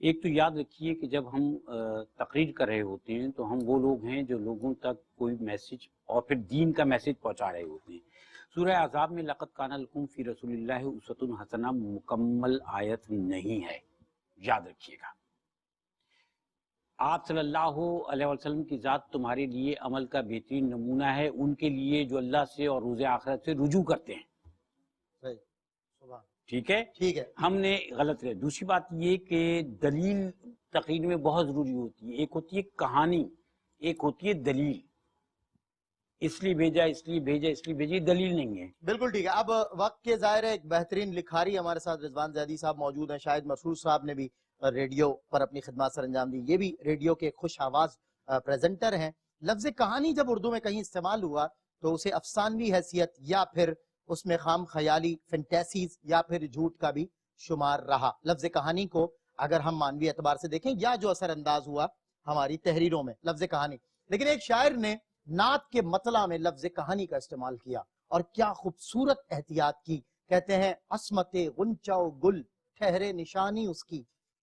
ایک تو یاد رکھیے کہ جب ہم تقریر کر رہے ہوتے ہیں تو ہم وہ لوگ ہیں جو لوگوں تک کوئی میسج اور پھر دین کا میسج پہنچا رہے ہوتے ہیں. سورہ احزاب میں لقد کان لکم فی رسول اللہ اسوۃ حسنہ مکمل آیت نہیں ہے، یاد رکھیے گا. آپ صلی اللہ علیہ وسلم کی ذات تمہارے لیے عمل کا بہترین نمونہ ہے ان کے لیے جو اللہ سے اور روز آخرت سے رجوع کرتے ہیں. صحیح. سبحان. ٹھیک ہے، ٹھیک ہے. ہم نے غلط ہے. دوسری بات یہ کہ دلیل تقریر میں بہت ضروری ہوتی ہے. ایک ہوتی ہے کہانی، ایک ہوتی ہے دلیل. اس لیے بھیجا، اس لیے بھیجا، اس لیے بھیجا، یہ دلیل نہیں ہے. بالکل ٹھیک ہے. اب وقت کے ظاہر ہے ایک بہترین لکھاری ہمارے ساتھ رضوان زیدی صاحب موجود ہیں. شاہد مسرور صاحب نے بھی ریڈیو پر اپنی خدمات سر انجام دی. یہ بھی ریڈیو کے خوش آواز پریزنٹر ہیں. لفظ کہانی جب اردو میں کہیں استعمال ہوا تو اسے افسانوی حیثیت یا پھر اس میں خام خیالی فینٹیسیز یا پھر جھوٹ کا بھی شمار رہا. لفظ کہانی کو اگر ہم مانوی اعتبار سے دیکھیں یا جو اثر انداز ہوا ہماری تحریروں میں لفظ کہانی، لیکن ایک شاعر نے نعت کے مطلع میں لفظ کہانی کا استعمال کیا اور کیا خوبصورت احتیاط کی. کہتے ہیں عصمت غنچہ و گل ٹھہرے نشانی اس کی،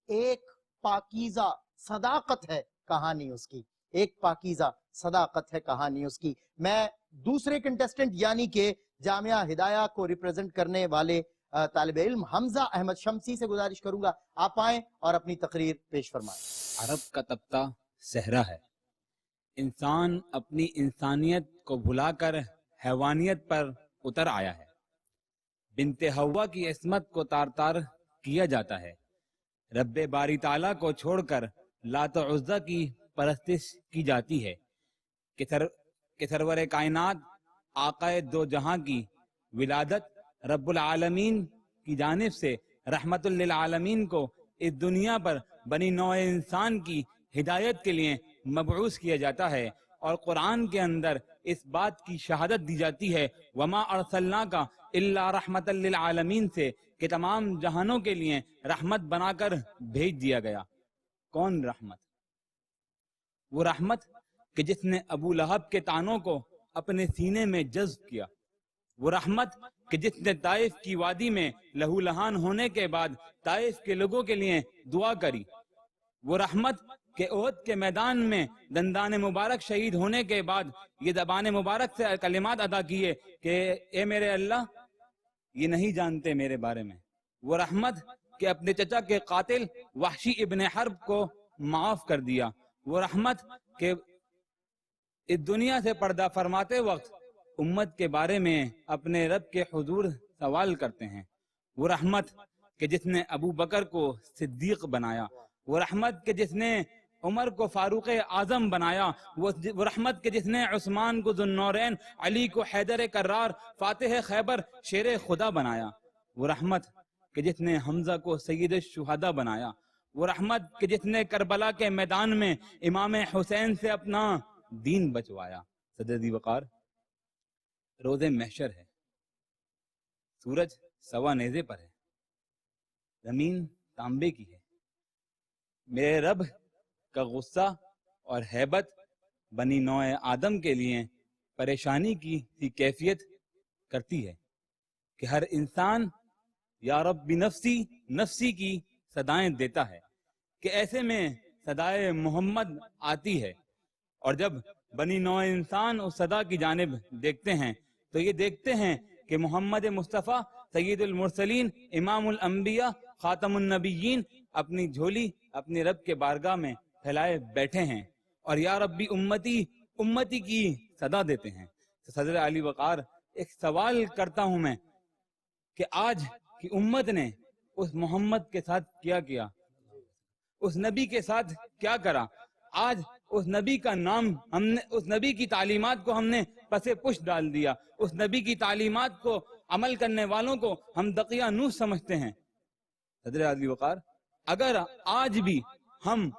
ایک پاکیزہ صداقت ہے کہانی اس کی، ایک پاکیزہ صداقت ہے کہانی اس کی. میں دوسرے کنٹیسٹنٹ یعنی کہ جامعہ ہدایہ کو ریپرزنٹ کرنے والے طالب علم حمزہ احمد شمسی سے گزارش کروں گا آپ آئیں اور اپنی تقریر پیش فرمائیں. عرب کا تپتا صحرا ہے، انسان اپنی انسانیت کو بھلا کر حیوانیت پر اتر آیا ہے. بنت حوا کی عصمت کو تار تار کیا جاتا ہے. رب باری تعالیٰ کو چھوڑ کر لات و عزا کی پرستش کی جاتی ہے. کہ سرور کائنات آقائے دو جہاں کی ولادت رب العالمین کی جانب سے رحمت للعالمین کو اس دنیا پر بنی نوع انسان کی ہدایت کے لیے مبعوث کیا جاتا ہے. اور قرآن کے اندر اس بات کی شہادت دی جاتی ہے وما ارسلناک الا رحمت للعالمین سے کہ تمام جہانوں کے لیے رحمت بنا کر بھیج دیا گیا. کون رحمت؟ وہ رحمت کہ جس نے ابو لہب کے تانوں کو اپنے سینے میں جذب کیا. وہ رحمت کہ جس نے طائف کی وادی میں لہو لہان ہونے کے بعد طائف کے لوگوں کے لیے دعا کری. وہ رحمت کہ احد کے میدان میں دندان مبارک شہید ہونے کے بعد یہ زبان مبارک سے کلمات ادا کیے کہ اے میرے اللہ یہ نہیں جانتے میرے بارے میں. وہ رحمت کہ اپنے چچا کے قاتل وحشی ابن حرب کو معاف کر دیا. وہ رحمت کہ اس دنیا سے پردہ فرماتے وقت امت کے بارے میں اپنے رب کے حضور سوال کرتے ہیں. وہ رحمت کہ جس نے ابو بکر کو صدیق بنایا. وہ رحمت کہ جس نے عمر کو فاروق اعظم بنایا. وہ رحمت کہ جس نے عثمان کو ذو النورین، علی کو حیدر کرار، فاتح خیبر، شیر خدا بنایا. وہ رحمت کہ جس نے حمزہ کو سید الشہداء بنایا. وہ رحمت کہ جس نے کربلا کے میدان میں امام حسین سے اپنا دین بچوایا. صدر ذی وقار، روز محشر ہے، سورج سوا نیزے پر ہے، زمین تانبے کی ہے. میرے رب کا غصہ اور ہیبت بنی نوع آدم کے لیے پریشانی کی سی کیفیت کرتی ہے کہ ہر انسان یا رب بنفسی نفسی کی صدائیں دیتا ہے کہ ایسے میں صدائے محمد آتی ہے. اور جب بنی نوع انسان اس صدا کی جانب دیکھتے ہیں تو یہ دیکھتے ہیں کہ محمد مصطفیٰ سید المرسلین امام الانبیاء خاتم النبیین اپنی جھولی اپنی رب کے بارگاہ میں پھیلائے بیٹھے ہیں اور یا ربی امتی امتی کی صدا دیتے ہیں. صدر علی وقار، ایک سوال کرتا ہوں میں کہ آج کی امت نے اس محمد کے ساتھ کیا کیا، اس نبی کے ساتھ کیا کرا؟ آج اس نبی کا نام ہم نے، اس نبی کی تعلیمات کو ہم نے پس پش ڈال دیا. اس نبی کی تعلیمات کو عمل کرنے والوں کو ہم دقیانوس سمجھتے ہیں. صدر علی وقار، اگر آج بھی ہم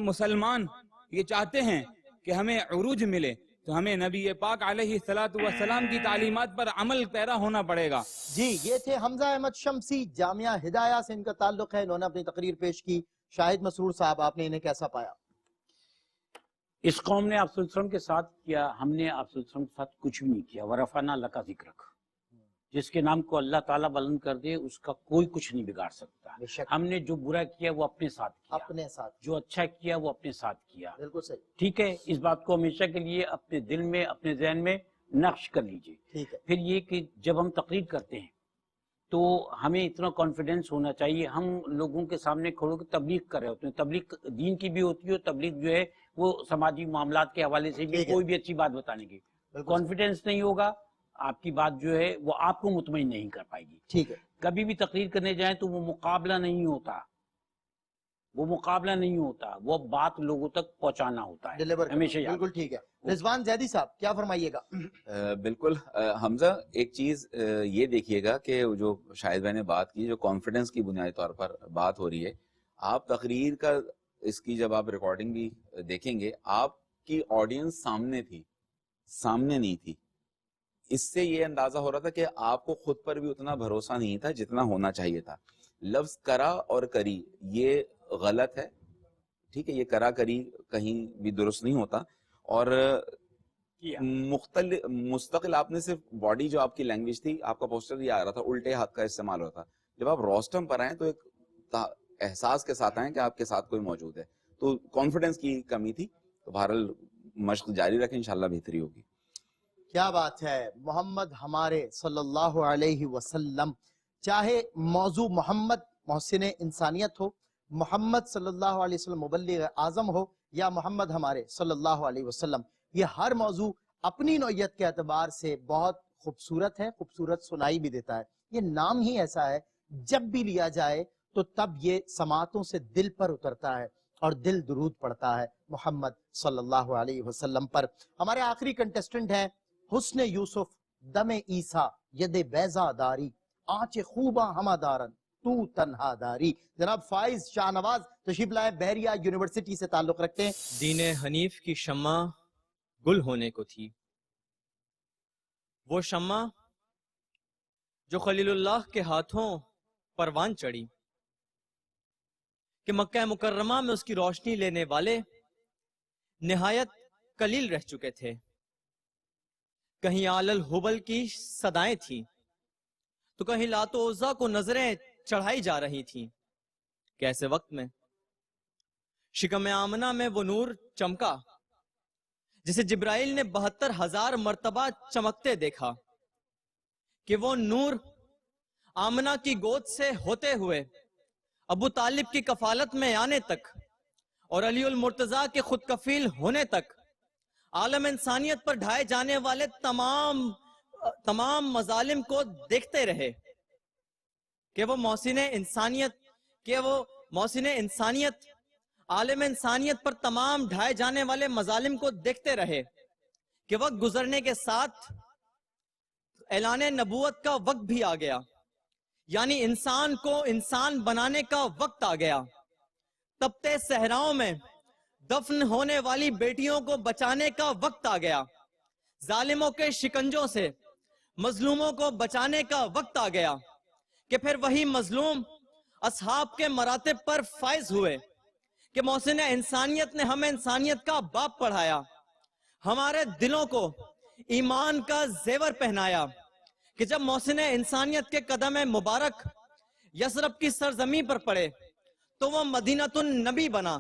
مسلمان یہ چاہتے ہیں کہ ہمیں عروج ملے تو ہمیں نبی پاک علیہ الصلوۃ والسلام کی تعلیمات پر عمل پیرا ہونا پڑے گا. جی یہ تھے حمزہ احمد شمسی، جامعہ ہدایہ سے ان کا تعلق ہے. انہوں نے اپنی تقریر پیش کی. شاہد مسرور صاحب، آپ نے انہیں کیسا پایا؟ اس قوم نے آپ صلی اللہ علیہ وسلم کے ساتھ کیا، ہم نے آپ صلی اللہ علیہ وسلم کے ساتھ کچھ بھی نہیں کیا. ورفعنا لک ذکرک، جس کے نام کو اللہ تعالیٰ بلند کر دے اس کا کوئی کچھ نہیں بگاڑ سکتا. بے شک ہم نے جو برا کیا وہ اپنے ساتھ کیا, اپنے ساتھ جو اچھا کیا وہ اپنے ساتھ کیا. بالکل صحیح. ٹھیک ہے, اس بات کو ہمیشہ کے لیے اپنے دل میں اپنے ذہن میں نقش کر لیجئے. ٹھیک ہے. پھر یہ کہ جب ہم تقریر کرتے ہیں تو ہمیں اتنا کانفیڈنس ہونا چاہیے. ہم لوگوں کے سامنے کھڑے ہو کے تبلیغ کر رہے ہوتے ہیں, تبلیغ دین کی بھی ہوتی ہے اور تبلیغ جو ہے وہ سماجی معاملات کے حوالے سے بھی, ٹھیک ہے. کوئی بھی اچھی بات بتانے کی. بالکل کانفیڈنس نہیں ہوگا, آپ کی بات جو ہے وہ آپ کو مطمئن نہیں کر پائے گی. ٹھیک ہے. کبھی بھی تقریر کرنے جائیں تو وہ مقابلہ نہیں ہوتا, وہ مقابلہ نہیں ہوتا, وہ بات لوگوں تک پہنچانا ہوتا ہے. ڈیلیور ہمیشہ یاد بالکل ٹھیک ہے. رضوان زیدی صاحب کیا فرمائیے گا؟ بالکل حمزہ, ایک چیز یہ دیکھیے گا کہ جو شاہد بھائی نے بات کی, جو کانفیڈنس کی بنیادی طور پر بات ہو رہی ہے, آپ تقریر کا اس کی جب آپ ریکارڈنگ بھی دیکھیں گے, آپ کی آڈینس سامنے تھی, سامنے نہیں تھی. اس سے یہ اندازہ ہو رہا تھا کہ آپ کو خود پر بھی اتنا بھروسہ نہیں تھا جتنا ہونا چاہیے تھا. لفظ کرا اور کری یہ غلط ہے, ٹھیک ہے, یہ کرا کری کہیں بھی درست نہیں ہوتا. اور مستقل آپ نے صرف باڈی, جو آپ کی لینگویج تھی, آپ کا پوسچر یہ آ رہا تھا, الٹے ہاتھ کا استعمال ہو رہا تھا. جب آپ روسٹم پر آئیں تو ایک احساس کے ساتھ آئیں کہ آپ کے ساتھ کوئی موجود ہے. تو کانفیڈنس کی کمی تھی. تو بہرحال مشق جاری رکھیں, انشاءاللہ بہتری ہوگی. کیا بات ہے. محمد ہمارے صلی اللہ علیہ وسلم, چاہے موضوع محمد محسن انسانیت ہو, محمد صلی اللہ علیہ وسلم مبلغ اعظم ہو, یا محمد ہمارے صلی اللہ علیہ وسلم, یہ ہر موضوع اپنی نوعیت کے اعتبار سے بہت خوبصورت ہے, خوبصورت سنائی بھی دیتا ہے. یہ نام ہی ایسا ہے, جب بھی لیا جائے تو تب یہ سماعتوں سے دل پر اترتا ہے اور دل درود پڑتا ہے محمد صلی اللہ علیہ وسلم پر. ہمارے آخری کنٹیسٹنٹ ہیں حسن یوسف, دم عیسیٰ ید بیضا داری, آنچ خوباں ہمہ دارن تو تنہا داری. جناب فائز شاہ نواز تشریف لائے, بحریہ یونیورسٹی سے تعلق رکھتے ہیں. دین حنیف کی شمع گل ہونے کو تھی, وہ شمع جو خلیل اللہ کے ہاتھوں پروان چڑھی, کہ مکہ مکرمہ میں اس کی روشنی لینے والے نہایت قلیل رہ چکے تھے. کہیں آل الحبل کی صدائیں تھیں تو کہیں لات و عزا کو نظریں چڑھائی جا رہی تھیں. کیسے وقت میں شکم آمنہ میں وہ نور چمکا جسے جبرائیل نے 72,000 مرتبہ چمکتے دیکھا, کہ وہ نور آمنہ کی گود سے ہوتے ہوئے ابو طالب کی کفالت میں آنے تک اور علی المرتضیٰ کے خود کفیل ہونے تک عالم انسانیت پر ڈھائے جانے والے تمام مظالم کو دیکھتے رہے, کہ وہ محسن انسانیت عالم انسانیت پر تمام ڈھائے جانے والے مظالم کو دیکھتے رہے, کہ وقت گزرنے کے ساتھ اعلان نبوت کا وقت بھی آ گیا, یعنی انسان کو انسان بنانے کا وقت آ گیا. تپتے صحراؤں میں دفن ہونے والی بیٹیوں کو بچانے کا وقت آ گیا, ظالموں کے شکنجوں سے مظلوموں کو بچانے کا وقت آ گیا, کہ پھر وہی مظلوم اصحاب کے مراتب پر فائز ہوئے, کہ محسن انسانیت نے ہمیں انسانیت کا باب پڑھایا, ہمارے دلوں کو ایمان کا زیور پہنایا, کہ جب محسن انسانیت کے قدم مبارک یثرب کی سرزمین پر پڑے تو وہ مدینۃ النبی بنا,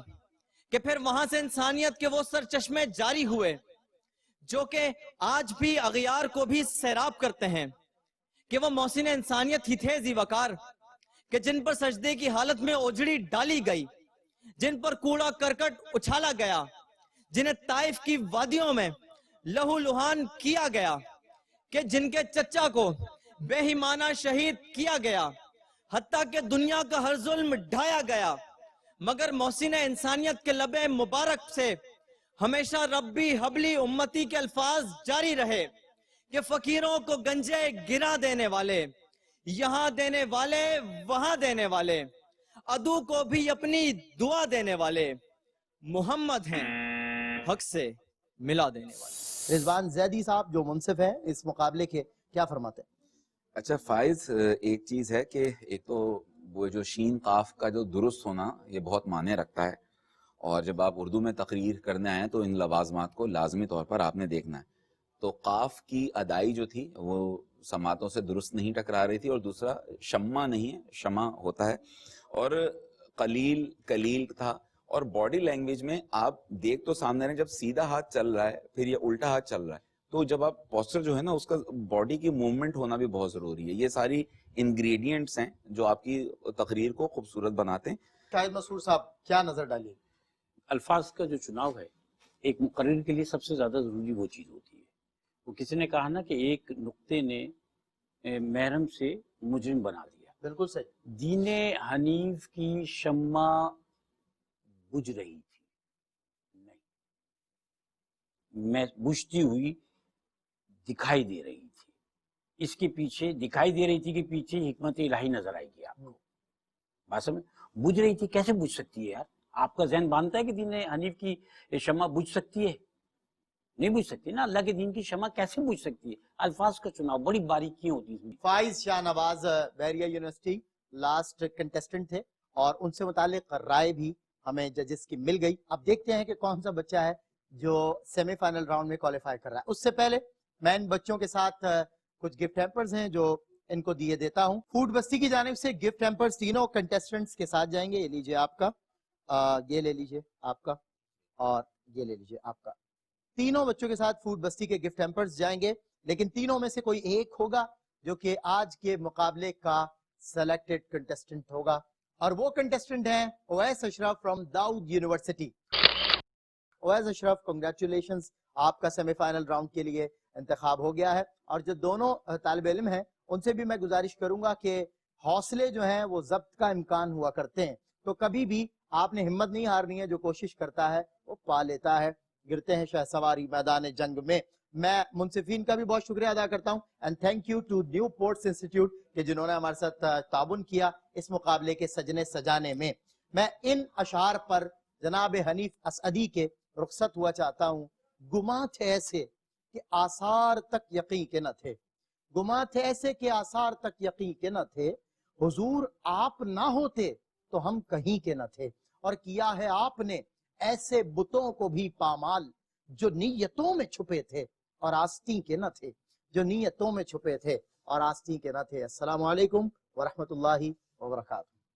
کہ پھر وہاں سے انسانیت کے وہ سرچشمے جاری ہوئے جو کہ آج بھی اغیار کو بھی سیراب کرتے ہیں, کہ وہ محسن انسانیت ہی تھے ذی وقار, کہ جن پر سجدے کی حالت میں اوجڑی ڈالی گئی, جن پر کوڑا کرکٹ اچھالا گیا, جنہیں طائف کی وادیوں میں لہو لہان کیا گیا, کہ جن کے چچا کو بے ایمانہ شہید کیا گیا, حتیٰ کہ دنیا کا ہر ظلم ڈھایا گیا, مگر محسن انسانیت کے لب مبارک سے ہمیشہ ربی حبلی امتی کے الفاظ جاری رہے, کہ فقیروں کو گنجے گرا دینے والے, یہاں دینے والے وہاں دینے والے, عدو کو بھی اپنی دعا دینے والے, محمد ہیں حق سے ملا دینے والے. رضوان زیدی صاحب جو منصف ہیں اس مقابلے کے, کیا فرماتے ہیں؟ اچھا فائز, ایک چیز ہے کہ ایک تو وہ جو شین قاف کا جو درست ہونا یہ بہت معنی رکھتا ہے, اور جب آپ اردو میں تقریر کرنے آئیں تو ان لوازمات کو لازمی طور پر آپ نے دیکھنا ہے. تو قاف کی ادائی جو تھی وہ سماعتوں سے درست نہیں ٹکرا رہی تھی، اور دوسرا شمع نہیں ہے، شمع ہوتا ہے، اور قلیل کلیل تھا. اور باڈی لینگویج میں آپ دیکھ تو سامنے رہے، جب سیدھا ہاتھ چل رہا ہے پھر یہ الٹا ہاتھ چل رہا ہے، تو جب آپ پوسچر جو ہے نا اس کا باڈی کی موومنٹ ہونا بھی بہت ضروری ہے. یہ ساری انگریڈینٹس ہیں جو آپ کی تقریر کو خوبصورت بناتے ہیں. شاہد مسرور صاحب کیا نظر ڈالیے؟ الفاظ کا جو چناؤ ہے ایک مقرر کے لیے سب سے زیادہ ضروری وہ چیز ہوتی ہے. وہ کسی نے کہا نا کہ ایک نقطے نے محرم سے مجرم بنا دیا. بالکل صحیح. دین حنیف کی شمع بجھ رہی تھی نہیں، میں بجھتی ہوئی دکھائی دے رہی تھی. اس کے پیچھے دکھائی دے رہی تھی کہ پیچھے حکمت الہی نظر آئے گی آپ کو. بات سمجھ بجھ رہی تھی، کیسے بجھ سکتی ہے یار؟ آپ کا ذہن مانتا ہے کہ دین حنیف کی شمع بجھ سکتی ہے؟ نہیں بجھ سکتی نا. اللہ کے دین کی شمع کیسے بجھ سکتی ہے؟ الفاظ کا چناؤ بڑی باریکیاں ہوتی ہیں. فائز شاہ نواز بحریہ یونیورسٹی لاسٹ کنٹیسٹنٹ تھے، اور ان سے متعلق رائے بھی ہمیں ججز کی مل گئی. اب دیکھتے ہیں کہ کون سا بچہ ہے جو سیمی فائنل راؤنڈ میں کوالیفائی کر رہا ہے. اس سے پہلے میں ان بچوں کے ساتھ کچھ گفٹ ہیمپرز ہیں جو ان کو دیے دیتا ہوں. فوڈ بستی کی جانب سے گفٹ ہیمپرز تینوں کنٹیسٹنٹس کے ساتھ جائیں گے. یہ لیجئے آپ کا، یہ لے لیجئے آپ کا، اور یہ لے لیجئے آپ کا. تینوں بچوں کے ساتھ فوڈ بستی کے گفٹ ہیمپرز جائیں گے، لیکن تینوں میں سے کوئی ایک ہوگا جو کہ آج کے مقابلے کا سلیکٹڈ کنٹیسٹنٹ ہوگا، اور وہ کنٹیسٹنٹ ہیں Owais Ashraf from Dawood university. Owais Ashraf congratulations, آپ کا سیمی فائنل راؤنڈ کے لیے انتخاب ہو گیا ہے. اور جو دونوں طالب علم ہیں ان سے بھی میں گزارش کروں گا کہ حوصلے جو ہیں وہ ضبط کا امکان ہوا کرتے ہیں، تو کبھی بھی آپ نے ہمت نہیں ہارنی ہے. جو کوشش کرتا ہے وہ پا لیتا ہے. گرتے ہیں شہ سواری میدان جنگ میں. میں منصفین کا بھی بہت شکریہ ادا کرتا ہوں، and thank you to New Ports Institute کہ جنہوں نے ہمارے ساتھ تعاون کیا اس مقابلے کے سجنے سجانے میں. میں ان اشعار پر جناب حنیف اسعدی کے رخصت ہوا چاہتا ہوں. گماں تھے ایسے کہ آثار تک یقین کے نہ تھے، گماں تھے ایسے کہ آثار تک یقین کے نہ تھے، حضور آپ نہ ہوتے تو ہم کہیں کے نہ تھے. اور کیا ہے آپ نے ایسے بتوں کو بھی پامال جو نیتوں میں چھپے تھے اور آستین کے نہ تھے، جو نیتوں میں چھپے تھے اور آستین کے نہ تھے. السلام علیکم ورحمۃ اللہ وبرکاتہ.